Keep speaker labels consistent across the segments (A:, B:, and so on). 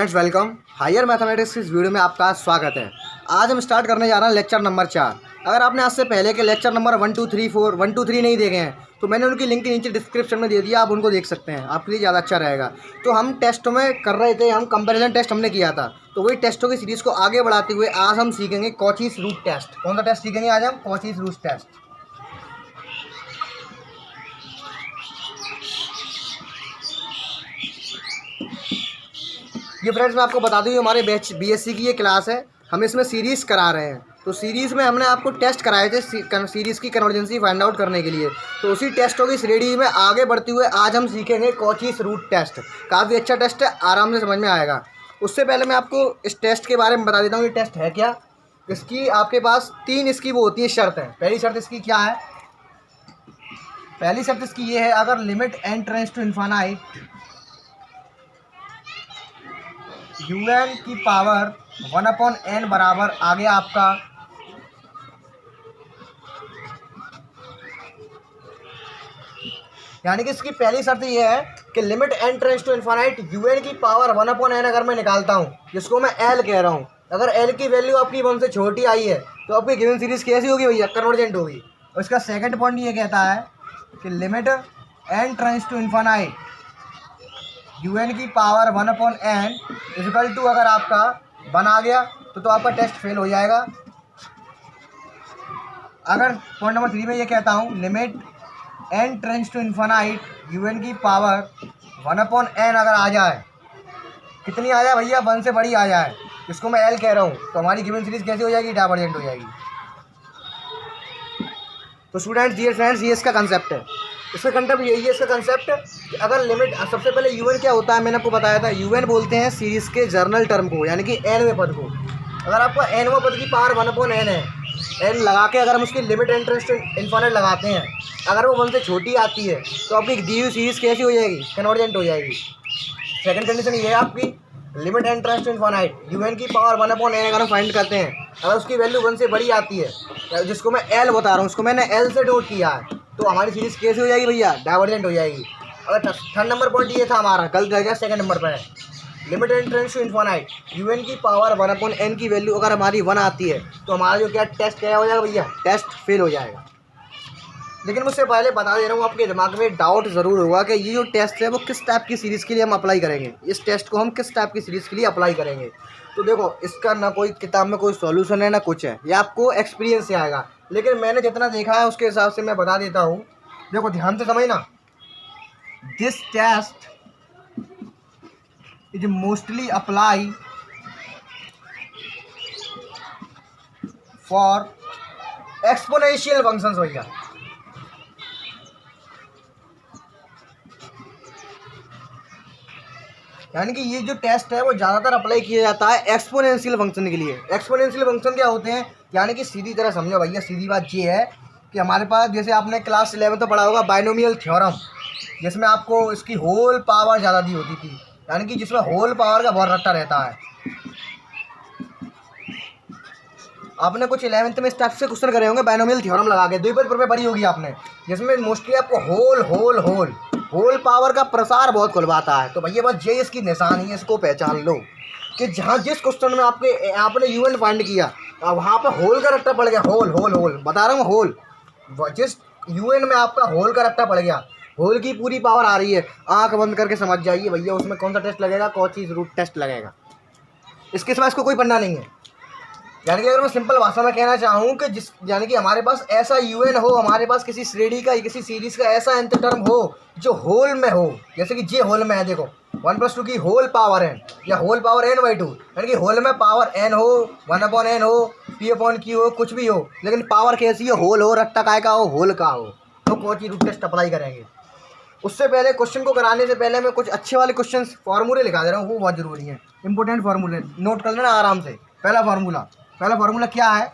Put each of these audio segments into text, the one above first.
A: Students welcome. Higher mathematics की इस video में आपका स्वागत है। आज हम स्टार्ट करने जा रहे हैं लेक्चर नंबर 4। अगर आपने आज से पहले के लेक्चर नंबर 1 2 3 4 1 2 3 नहीं देखे हैं तो मैंने उनकी लिंक नीचे डिस्क्रिप्शन में दे दिया, आप उनको देख सकते हैं, आपके लिए ज़्यादा अच्छा रहेगा। तो हम टेस्ट में कर रहे थे, हम कंपेरिजन टेस्ट हमने किया था, तो वही टेस्टों की सीरीज़ को आगे बढ़ाते हुए आज हम सीखेंगे कॉचीज रूट टेस्ट। कौन सा टेस्ट सीखेंगे आज हम? Cauchy's root test. ये फ्रेंड्स मैं आपको बता दूँ, हमारे बीएससी की ये क्लास है, हम इसमें सीरीज़ करा रहे हैं। तो सीरीज़ में हमने आपको टेस्ट कराए थे सीरीज़ की कन्वर्जेंसी फाइंड आउट करने के लिए। तो उसी टेस्टों की श्रेणी में आगे बढ़ते हुए आज हम सीखेंगे कॉचीज रूट टेस्ट। काफ़ी अच्छा टेस्ट है, आराम से समझ में आएगा। उससे पहले मैं आपको इस टेस्ट के बारे में बता देता हूँ, ये टेस्ट है क्या। इसकी आपके पास 3 इसकी वो होती है शर्त है। पहली शर्त इसकी क्या है? पहली शर्त इसकी ये है, अगर limit n tends to infinity un की पावर 1/n बराबर आ गया आपका यानी कि इसकी पहली शर्त ये है कि limit n tends to infinity un की पावर 1/n अगर मैं निकालता हूँ, जिसको मैं l कह रहा हूँ, अगर l की वैल्यू आपकी 1 से छोटी आई है तो आपकी गिवन सीरीज कैसी होगी भैया? कन्वर्जेंट होगी। और इसका सेकंड पॉइंट ये कहता है कि limit n tends to infinity un की पावर 1/n इक्वल टू अगर आपका 1 आ गया तो आपका टेस्ट फेल हो जाएगा। अगर पॉइंट नंबर 3 में ये कहता हूँ limit n tends to infinity un की पावर 1/n अगर आ जाए, कितनी आ जाए भैया? 1 से बड़ी आ जाए, जिसको मैं l कह रहा हूँ, तो हमारी गिवन सीरीज कैसी हो जाएगी? डाइवर्जेंट हो जाएगी। तो स्टूडेंट्स डियर फ्रेंड्स, ये इसका कंसेप्ट है। इसका कंसेप्ट यही है, इसका कंसेप्ट कि अगर लिमिट, सबसे पहले un क्या होता है मैंने आपको बताया था। un बोलते हैं सीरीज़ के जर्नल टर्म को, यानी कि nवें पद को। अगर आपको nवें पद की पावर 1/n है, n लगा के अगर हम उसकी limit n tends to infinity लगाते हैं, अगर वो 1 से छोटी आती है तो आपकी दी हुई सीरीज़ कैसी हो जाएगी? कन्वर्जेंट हो जाएगी। सेकंड कंडीशन ये है आपकी, limit n tends to infinity un की पावर 1/n अगर हम फाइंड करते हैं, अगर उसकी वैल्यू 1 से बड़ी आती है, जिसको मैं l बता रहा हूँ, उसको मैंने l से नोट किया है, तो हमारी सीरीज़ कैसी हो जाएगी भैया? डाइवर्जेंट हो जाएगी। अगर थर्ड नंबर पॉइंट ये था हमारा, गलत रह गया, सेकंड नंबर पर है limit n tends to infinity un की पावर 1/n की वैल्यू अगर हमारी 1 आती है तो हमारा जो क्या टेस्ट क्या हो जाएगा भैया? टेस्ट फेल हो जाएगा। लेकिन मुझसे पहले बता दे रहा हूँ, आपके दिमाग में डाउट ज़रूर होगा कि ये जो टेस्ट है वो किस टाइप की सीरीज़ के लिए हम अप्लाई करेंगे, इस टेस्ट को हम किस टाइप की सीरीज़ के लिए अप्लाई करेंगे। तो देखो, इसका ना कोई किताब में कोई सॉल्यूशन है ना कुछ है, ये आपको एक्सपीरियंस से आएगा। लेकिन मैंने जितना देखा है उसके हिसाब से मैं बता देता हूँ। देखो ध्यान से समझना, this test is mostly apply for exponential functions भैया। यानी कि ये जो टेस्ट है वो ज़्यादातर अप्लाई किया जाता है एक्सपोनेंशियल फंक्शन के लिए। एक्सपोनेंशियल फंक्शन क्या होते हैं? यानी कि सीधी तरह समझो भैया, सीधी बात ये है कि हमारे पास, जैसे आपने क्लास 11 तो पढ़ा होगा बाइनोमियल थ्योरम, जिसमें आपको इसकी होल पावर ज़्यादा दी होती थी, यानी कि जिसमें होल पावर का बहुत रट्टा रहता है। आपने कुछ 11th में इस टाइप से क्वेश्चन करे होंगे बाइनोमियल थ्योरम लगा के, 2 पेपर में पढ़ी होगी आपने, जिसमें मोस्टली आपको होल पावर का प्रसार बहुत खुलवाता है। तो भैया बस ये इसकी निशानी है, इसको पहचान लो कि जहाँ जिस क्वेश्चन में आपने un फाइंड किया, वहाँ पर होल का रट्टा पड़ गया। होल बता रहा हूँ, होल, जिस un में आपका होल का रट्टा पड़ गया, होल की पूरी पावर आ रही है, आंख बंद करके समझ जाइए भैया उसमें कौन सा टेस्ट लगेगा? कॉचीज रूट टेस्ट लगेगा। इसके सिवा इसको कोई पढ़ना नहीं है। यानी कि अगर मैं सिंपल भाषा में कहना चाहूँ कि यानी कि हमारे पास ऐसा un हो, हमारे पास किसी श्रेणी का, किसी सीरीज़ का ऐसा nth टर्म हो जो होल में हो, जैसे कि जे होल में है। देखो 1+2 की होल पावर n या होल पावर n/2, यानी कि होल में पावर n हो, 1/n हो, p/q हो, कुछ भी हो, लेकिन पावर कैसी हो? होल हो, रट्टा काय का हो? होल का हो। तो कॉची रूट टेस्ट अप्लाई करेंगे। उससे पहले, क्वेश्चन को कराने से पहले मैं कुछ अच्छे वाले क्वेश्चन फार्मूले लिखा दे रहा हूँ, वो बहुत ज़रूरी है, इंपॉर्टेंट फार्मूले नोट कर लेना आराम से। पहला फार्मूला क्या है?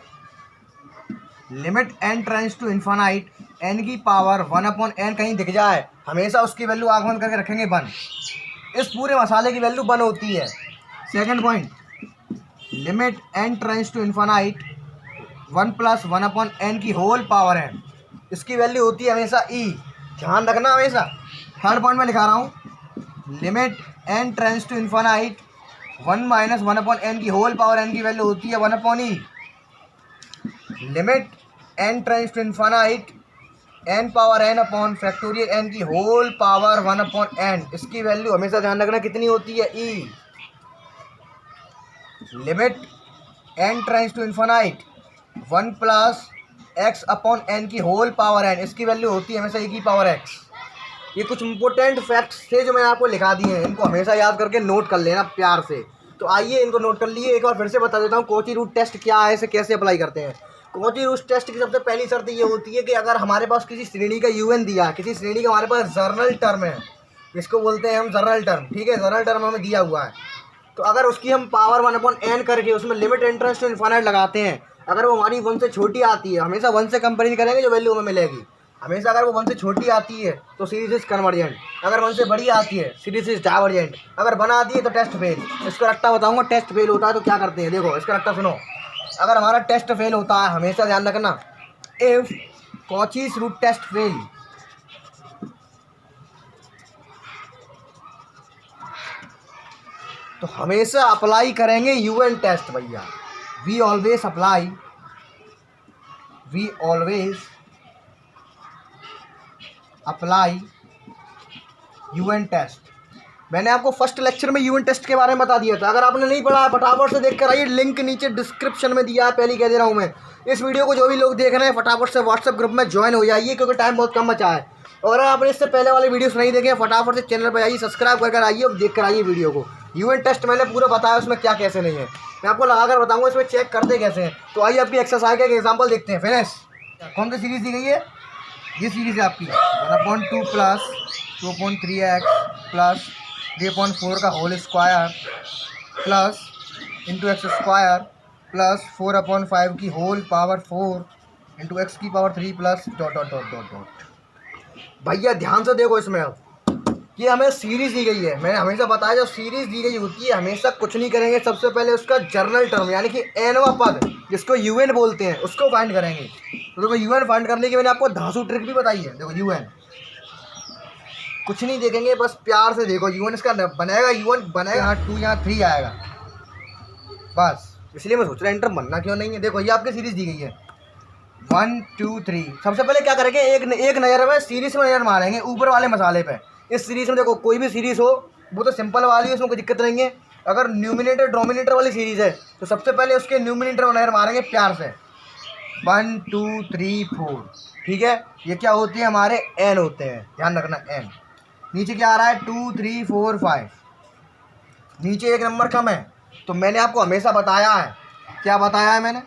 A: Limit n tends to infinity n की पावर 1/n कहीं दिख जाए, हमेशा उसकी वैल्यू आंख बंद करके रखेंगे 1। इस पूरे मसाले की वैल्यू 1 होती है। Second point, limit n tends to infinity 1 + 1/n की होल पावर n, इसकी वैल्यू होती है हमेशा e, ध्यान रखना हमेशा। थर्ड पॉइंट में लिखा रहा हूँ, limit n tends to infinity 1 minus 1/n की होल पावर n की वैल्यू होती है 1/e। Limit n tends to infinite n power n upon factorial n की होल पावर 1/n, इसकी वैल्यू हमेशा ध्यान रखना कितनी होती है, e। Limit n tends to infinite 1 plus x upon n की होल पावर n, इसकी वैल्यू होती है हमेशा e की पावर x। ये कुछ इंपॉर्टेंट फैक्ट्स थे जो मैंने आपको लिखा दिए हैं, इनको हमेशा याद करके नोट कर लेना प्यार से। तो आइए इनको नोट कर लिए, एक बार फिर से बता देता हूँ कॉची रूट टेस्ट क्या है, इसे कैसे अप्लाई करते हैं। कॉची रूट टेस्ट की सबसे पहली शर्त ये होती है कि अगर हमारे पास किसी श्रेणी का यूएन दिया है, किसी श्रेणी का हमारे पास जर्नल टर्म है, इसको बोलते हैं हम जर्नल टर्म, ठीक है, जर्नल टर्म हमें दिया हुआ है, तो अगर उसकी हम पावर 1/n करके उसमें लिमिट इंटरेस्ट टू इन्फिनिट लगाते हैं, अगर वो हमारी 1 से छोटी आती है, हमेशा 1 से कंपेयर करेंगे जो वैल्यू हमें मिलेगी, हमेशा अगर वो 1 से छोटी आती है तो सीरीज इज कन्वर्जेंट, अगर 1 से बड़ी आती है सीरीज इज डाइवर्जेंट, अगर 1 आती है तो टेस्ट फेल। इसका रट्टा बताऊंगा, टेस्ट फेल होता है तो क्या करते हैं, देखो इसका रट्टा सुनो। अगर हमारा टेस्ट फेल होता है, हमेशा ध्यान रखना, if Cauchy's root test fail, तो हमेशा अप्लाई करेंगे यूएन टेस्ट भैया। We always apply UN test. मैंने आपको फर्स्ट लेक्चर में यूएन टेस्ट के बारे में बता दिया था, अगर आपने नहीं पढ़ा है फटाफट से देख कर आइए, लिंक नीचे डिस्क्रिप्शन में दिया है, पहले कह दे रहा हूँ मैं। इस वीडियो को जो भी लोग देख रहे हैं फटाफट से व्हाट्सएप ग्रुप में ज्वाइन हो जाइए, क्योंकि टाइम बहुत कम बचा है। और अगर आपने इससे पहले वाले वीडियोस नहीं देखे, फटाफट से चैनल पर आइए, सब्सक्राइब कर आइए और देख कर आइए वीडियो को। यूएन टेस्ट मैंने पूरा बताया उसमें क्या कैसे नहीं है, मैं आपको लगा कर बताऊँगा इसमें चेक करते कैसे हैं। तो आइए आपकी एक्सरसाइज का एक एग्जाम्पल देखते हैं। फिनिश। कौन सी सीरीज़ दी गई है, ये सीरीज़ है आपकी 1/2 प्लस 2/3x प्लस 3/4 का whole square plus into x square plus 4/5 की होल पावर 4 इंटू एक्स की power 3 plus dot dot dot dot dot. भैया ध्यान से देखो, इसमें अब ये हमें सीरीज़ दी गई है, मैंने हमेशा बताया जब सीरीज़ दी गई होती है हमेशा कुछ नहीं करेंगे, सबसे पहले उसका जर्नल टर्म यानी कि एनवा पद जिसको यूएन बोलते हैं उसको फाइंड करेंगे। तो देखो यूएन फाइंड करने की मैंने आपको धांसू ट्रिक भी बताई है। देखो यूएन कुछ नहीं देखेंगे, बस प्यार से देखो, यूएन इसका बनेगा, यूएन बनेगा यहाँ 2 यहाँ 3 आएगा, बस इसलिए मैं सोच रहा इंटर बनना क्यों नहीं है। देखो ये आपकी सीरीज़ दी गई है 1 2 3। सबसे पहले क्या करेंगे, एक नज़र में सीरीज़ में नज़र मारेंगे ऊपर वाले मसाले पे। इस सीरीज़ में देखो कोई भी सीरीज़ हो वो तो सिंपल वाली है, उसमें कोई दिक्कत नहीं है। अगर न्यूमिनेटर डोमिनेटर वाली सीरीज़ है तो सबसे पहले उसके न्यूमिनेटर में नज़र मारेंगे प्यार से, 1 2 3 4, ठीक है। ये क्या होते हैं, हमारे एन होते हैं, ध्यान रखना एन। नीचे क्या आ रहा है 2 3 4 5, नीचे एक नंबर कम है। तो मैंने आपको हमेशा बताया है, क्या बताया है मैंने,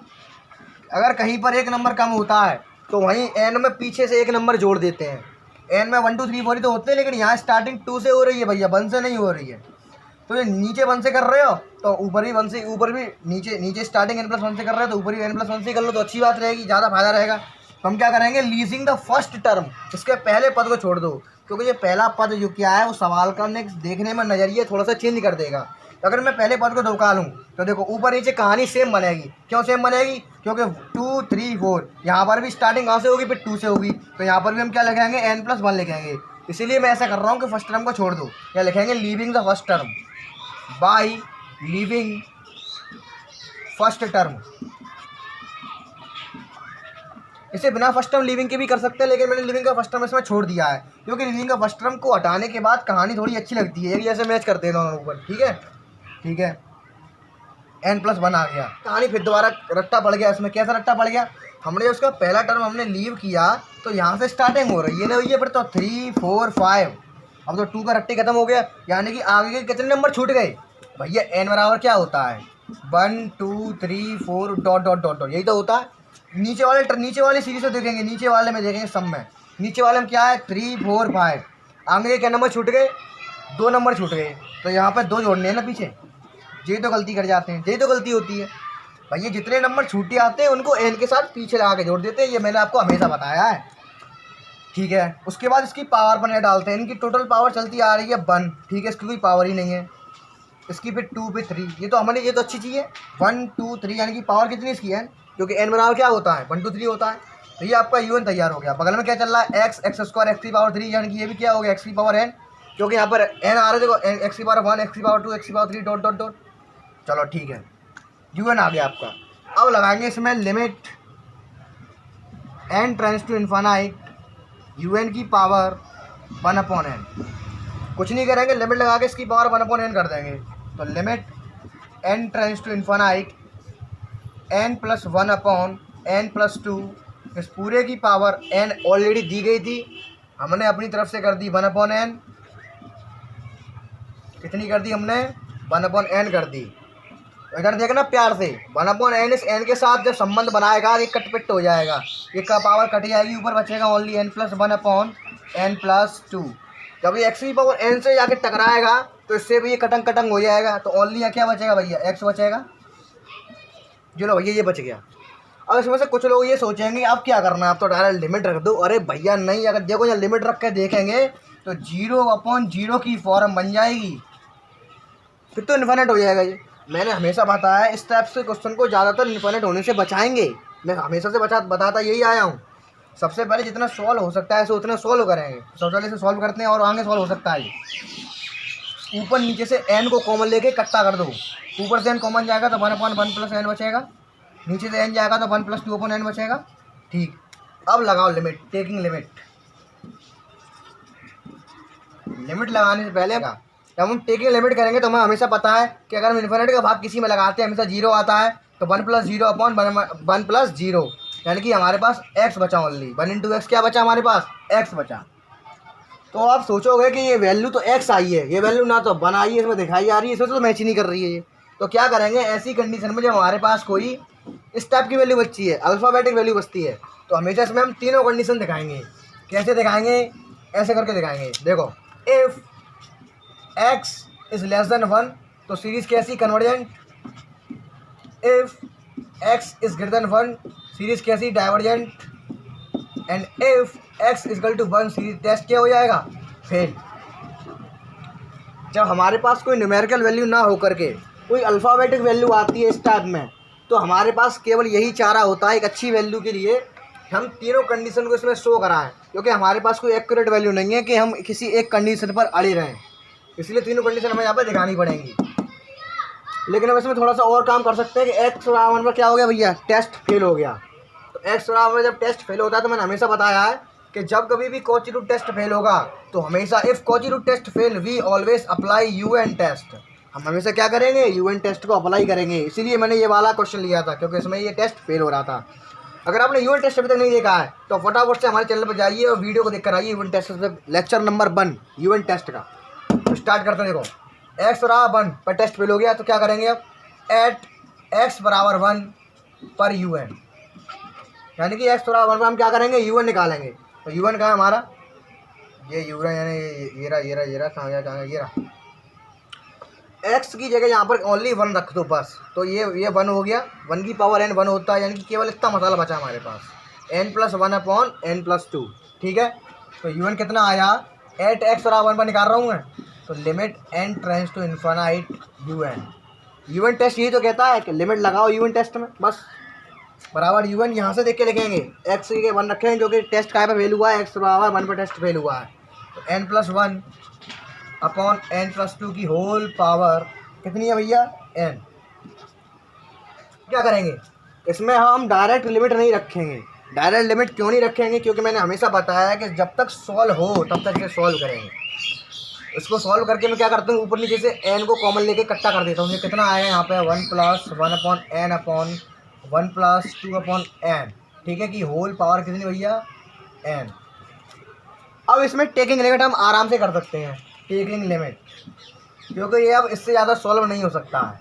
A: अगर कहीं पर एक नंबर कम होता है तो वहीं एन में पीछे से एक नंबर जोड़ देते हैं। एन में 1 2 3 4 ही तो होते हैं, लेकिन यहाँ स्टार्टिंग 2 से हो रही है भैया, 1 से नहीं हो रही है। तो ये नीचे 1 से कर रहे हो तो ऊपर भी 1 से, ऊपर भी नीचे स्टार्टिंग n+1 से कर रहे हो तो ऊपर भी n+1 से कर लो, तो अच्छी बात रहेगी, ज़्यादा फायदा रहेगा। तो हम क्या करेंगे, लीजिंग द फर्स्ट टर्म, इसके पहले पद को छोड़ दो, क्योंकि ये पहला पद जो क्या है वो सवाल करने देखने में नज़रिए थोड़ा सा चेंज कर देगा। अगर मैं पहले पद को धोखा लूँ तो देखो ऊपर नीचे कहानी सेम बनेगी। क्यों सेम बनेगी, क्योंकि 2 3 4 यहाँ पर भी स्टार्टिंग कहाँ से होगी, फिर 2 से होगी, तो यहाँ पर भी हम क्या लिखेंगे n+1 लिखेंगे। इसीलिए मैं ऐसा कर रहा हूँ कि फर्स्ट टर्म को छोड़ दो, क्या लिखेंगे, leaving the first term by leaving first term. इसे बिना फर्स्ट टर्म लीविंग के भी कर सकते हैं, लेकिन मैंने लीविंग का फर्स्ट टर्म इसमें छोड़ दिया है, क्योंकि लीविंग का फर्स्ट टर्म को हटाने के बाद कहानी थोड़ी अच्छी लगती है, जैसे मैच करते हैं दोनों ऊपर, ठीक है ठीक है। n+1 आ गया, कहानी फिर दोबारा रट्टा पड़ गया इसमें। कैसा रट्टा पड़ गया, हमने उसका पहला टर्म हमने लीव किया तो यहाँ से स्टार्टिंग हो रही है ना भैया, फिर तो 3 4 5, अब तो 2 का रट्टे खत्म हो गया, यानी कि आगे के कितने नंबर छूट गए भैया, n बराबर क्या होता है 1 2 3 4 डॉट डॉट डॉट डॉट, यही तो होता है। नीचे वाली सीरीज को देखेंगे, नीचे वाले में देखेंगे सब में, नीचे वाले में क्या है 3 4 5, आगे के क्या नंबर छूट गए, 2 नंबर छूट गए, तो यहाँ पर 2 जोड़ने हैं ना पीछे, यही तो गलती कर जाते हैं, यही तो गलती होती है भैया, जितने नंबर छूटे आते हैं उनको n के साथ पीछे लगा के जोड़ देते हैं, ये मैंने आपको हमेशा बताया है, ठीक है। उसके बाद इसकी पावर पर डालते हैं, इनकी टोटल पावर चलती आ रही है 1, ठीक है, इसकी कोई पावर ही नहीं है, इसकी फिर 2 पे 3, ये तो हमारे, ये तो अच्छी चीज़ है, 1 2 3, यानी कि पावर कितनी इसकी है, क्योंकि n बराबर क्या होता है 1 2 3 होता है। तो ये आपका un तैयार हो गया। बगल में क्या चल रहा है x² x की पावर 3, यानी कि ये भी क्या हो गया x की पावर n, क्योंकि यहाँ पर n आ रहा है, देखो x की पावर 1 x की पावर 2 x की पावर 3 डॉट डॉट डॉट, चलो ठीक है, UN आ गया आपका। अब लगाएंगे इसमें limit n tends to infinite UN की पावर 1/n। कुछ नहीं करेंगे, लिमिट लगा के इसकी पावर 1/n कर देंगे। तो limit n tends to infinite n + 1/n+2, इस पूरे की पावर n ऑलरेडी दी गई थी, हमने अपनी तरफ से कर दी 1/n। कितनी कर दी हमने? 1/n कर दी। इधर देखना प्यार से, 1/n इस n के साथ जब संबंध बनाएगा ये कट-पिट हो जाएगा, ये का पावर कट जाएगी, ऊपर बचेगा ओनली n + 1/n+2। जब ये x की पावर n से जाके टकराएगा तो इससे भी ये कटंग कटंग हो जाएगा, तो ओनली यहाँ क्या बचेगा भैया? x बचेगा। चलो भैया ये बच गया। अब इसमें से कुछ लोग ये सोचेंगे अब क्या करना है, आप तो डायरेक्ट लिमिट रख दो। अरे भैया नहीं, अगर देखो यहाँ लिमिट रख के देखेंगे तो 0/0 की फॉर्म बन जाएगी, फिर तो इन्फिनिट हो जाएगा। ये मैंने हमेशा बताया, इस टाइप से क्वेश्चन को ज़्यादातर इन्फिनिट होने से बचाएंगे। मैं हमेशा से बताता यही आया हूँ। सबसे पहले जितना सॉल्व हो सकता है ऐसे उतना सॉल्व करेंगे। सबसे पहले से सॉल्व करते हैं और आगे सॉल्व हो सकता है। ऊपर नीचे से n को कॉमन लेके इकट्ठा कर दो। ऊपर से n कॉमन जाएगा तो 1/1+n बचेगा, नीचे से n जाएगा तो 1 + 2/n बचेगा। ठीक, अब लगाओ लिमिट, टेकिंग लिमिट। लिमिट लगाने से पहले जब हम टेकिंग लिमिट करेंगे तो हमें हमेशा पता है कि अगर हम इन्फिनिटी का भाग किसी में लगाते हैं हमेशा 0 आता है, तो 1 + 0/1 + 0, यानी कि हमारे पास x बचा ओनली। 1 × x क्या बचा हमारे पास? x बचा। तो आप सोचोगे कि ये वैल्यू तो x आई है, ये वैल्यू ना तो 1 आई है, इसमें दिखाई आ रही है, इसमें तो मैच ही नहीं कर रही है ये। तो क्या करेंगे ऐसी कंडीशन में जब हमारे पास कोई इस टाइप की वैल्यू बचती है, अल्फ़ाबेटिक वैल्यू बचती है, तो हमेशा इसमें हम तीनों कंडीशन दिखाएंगे। कैसे दिखाएंगे? ऐसे करके दिखाएंगे। देखो, इफ़ x > 1 तो सीरीज़ कैसी? कन्वर्जेंट। इफ़ x > 1 सीरीज़ कैसी? Divergent. And if x = 1 series test क्या हो जाएगा? फेल। जब हमारे पास कोई न्यूमेरिकल वैल्यू ना हो करके कोई अल्फ़ाबेटिक वैल्यू आती है इस टाइप में, तो हमारे पास केवल यही चारा होता है एक अच्छी वैल्यू के लिए, हम तीनों कंडीशन को इसमें शो कराएं, क्योंकि हमारे पास कोई एक्यूरेट वैल्यू नहीं है कि हम किसी एक कंडीशन पर अड़े रहें, इसलिए तीनों कंडीशन हमें यहाँ पर दिखानी पड़ेंगी। लेकिन हम इसमें थोड़ा सा और काम कर सकते हैं कि x = 1 पर क्या हो गया भैया? टेस्ट फेल हो गया। तो x = 1 जब टेस्ट फेल होता है तो मैंने हमेशा बताया है कि जब कभी भी कॉची रूट टेस्ट फेल होगा तो हमेशा if Cauchy root test fail we always apply UN test. हम हमेशा क्या करेंगे? UN टेस्ट को अप्लाई करेंगे। इसीलिए मैंने ये वाला क्वेश्चन लिया था, क्योंकि इसमें ये टेस्ट फेल हो रहा था। अगर आपने UN टेस्ट अभी तक नहीं देखा है तो फटाफट से हमारे चैनल पर जाइए और वीडियो को देख कर आइए। UN test lecture number 1 UN test का। तो स्टार्ट करते हैं। देखो, x = 1 पर टेस्ट फेल हो गया तो क्या करेंगे? अब एट x = 1 पर UN, यानी कि x = 1 पर हम क्या करेंगे? UN निकालेंगे। तो UN कहाँ है हमारा? ये UN यानी ये रहा कहाँ गया ये रहा। x की जगह यहाँ पर ओनली 1 रख दो बस। तो ये 1 हो गया। 1 की पावर n 1 होता है, यानी कि केवल इतना मसाला बचा हमारे पास, n + 1/n+2। ठीक है, तो UN कितना आया? एट x = 1 पर निकाल रहा हूँ मैं, तो limit n tends to infinite UN test यही तो कहता है कि लिमिट लगाओ UN टेस्ट में, बस बराबर UN यहाँ से देख के लिखेंगे। x के 1 रखेंगे जो कि टेस्ट का पे फेल हुआ है, x = 1 पर टेस्ट फेल हुआ है, तो n + 1/n+2 की होल पावर कितनी है भैया? n। क्या करेंगे इसमें? हम डायरेक्ट लिमिट नहीं रखेंगे। डायरेक्ट लिमिट क्यों नहीं रखेंगे? क्योंकि मैंने हमेशा बताया है कि जब तक सॉल्व हो तब तक इसे सॉल्व करेंगे। इसको सॉल्व करके मैं क्या करता हूँ? ऊपर नीचे से n को कॉमन लेके इकट्ठा कर देता हूँ। ये कितना आएगा यहाँ पे? 1 + 1/n/1 + 2/n। ठीक है, कि होल पावर कितनी भैया? n। अब इसमें टेकिंग लिमिट हम आराम से कर सकते हैं, टेकिंग लिमिट, क्योंकि ये अब इससे ज़्यादा सॉल्व नहीं हो सकता है।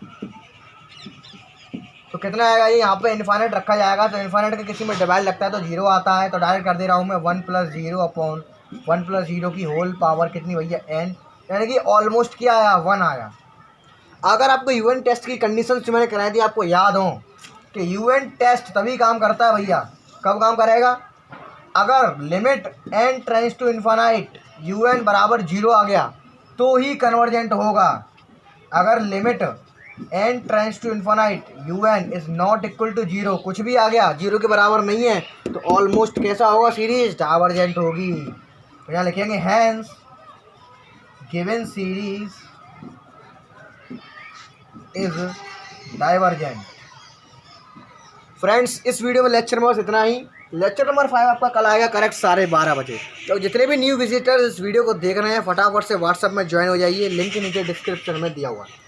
A: तो कितना आएगा? ये यहाँ पे इन्फिनिट रखा जाएगा, तो इन्फिनिट के किसी में डिवाइड लगता है तो 0 आता है, तो डायरेक्ट कर दे रहा हूँ मैं। 1 + 0/1 + 0 की होल पावर कितनी भैया? n, यानी कि ऑलमोस्ट क्या आया? 1 आया। अगर आपको UN टेस्ट की कंडीशन जो मैंने कराई थी आपको याद हो कि UN टेस्ट तभी काम करता है भैया, कब काम करेगा? अगर limit n tends to infinite UN = 0 आ गया तो ही कन्वर्जेंट होगा। अगर limit n tends to infinite UN = 0, कुछ भी आ गया 0 के बराबर नहीं है, तो ऑलमोस्ट कैसा होगा? सीरीज डाइवर्जेंट होगी। तो यहाँ लिखेंगे hence given series is divergent. Friends इस वीडियो में लेक्चर में बस इतना ही। लेक्चर नंबर 5 आपका कल आएगा करेक्ट 12:30 बजे। तो जितने भी न्यू विजिटर्स इस वीडियो को देख रहे हैं फटाफट से व्हाट्सएप में ज्वाइन हो जाइए, लिंक नीचे डिस्क्रिप्शन में दिया हुआ है।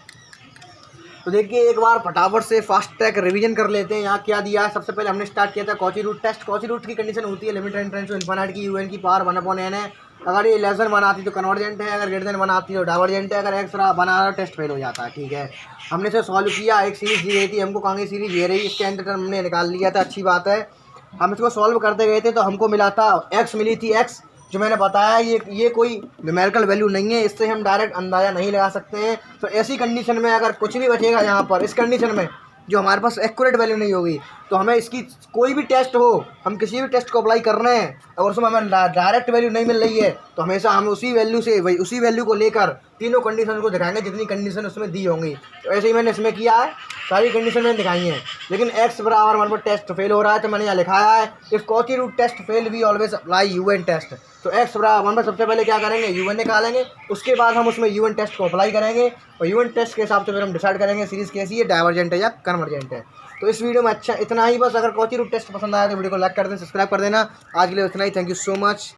A: तो देखिए एक बार फटाफट से फास्ट ट्रैक रिवीजन कर लेते हैं। यहाँ क्या दिया है, सबसे पहले हमने स्टार्ट किया था Cauchy root test. Cauchy root की कंडीशन होती है लिमिट एंट्रेंस इन्फिनिट की UN की पावर 1/n है। अगर ये लेस देन 1 आती तो कन्वर्जेंट है, अगर ग्रेटर देन 1 आती तो डाइवर्जेंट है, अगर एक्स बना टेस्ट फेल हो जाता है। ठीक है, हमने इसे सॉल्व किया। एक सीरीज दी गई थी हमको, कहाँ की सीरीज ये रही, इसके अंदर हमने निकाल लिया था, अच्छी बात है। हम इसको सॉल्व करते गए थे तो हमको मिला था एक्स मिली थी एक्स, जो मैंने बताया ये कोई न्यूमेरिकल वैल्यू नहीं है, इससे हम डायरेक्ट अंदाज़ा नहीं लगा सकते हैं। तो ऐसी कंडीशन में अगर कुछ नहीं बचेगा यहाँ पर, इस कंडीशन में जो हमारे पास एक्यूरेट वैल्यू नहीं होगी, तो हमें इसकी कोई भी टेस्ट हो, हम किसी भी टेस्ट को अप्लाई कर रहे हैं और उसमें हमें डायरेक्ट वैल्यू नहीं मिल रही है, तो हमेशा हम उसी वैल्यू से उसी वैल्यू को लेकर तीनों कंडीशन को दिखाएंगे जितनी कंडीशन उसमें दी होंगी। तो ऐसे ही मैंने इसमें किया है, सारी कंडीशन मैंने दिखाई हैं। लेकिन x बराबर 1 पर टेस्ट फेल हो रहा है तो मैंने यहाँ लिखाया है if Cauchy root test fail we always apply UN test. तो x बराबर 1 पर सबसे पहले क्या करेंगे, UN निकालेंगे, उसके बाद हम उसमें UN टेस्ट को अप्लाई करेंगे और UN टेस्ट के हिसाब से फिर हम डिसाइड करेंगे सीरीज़ कैसी है, डाइवर्जेंट है या कन्वर्जेंट है। तो इस वीडियो में अच्छा इतना ही बस। अगर कॉची रूट टेस्ट पसंद आया तो वीडियो को लाइक कर दें, सब्सक्राइब कर देना। आज के लिए इतना ही, थैंक यू सो मच।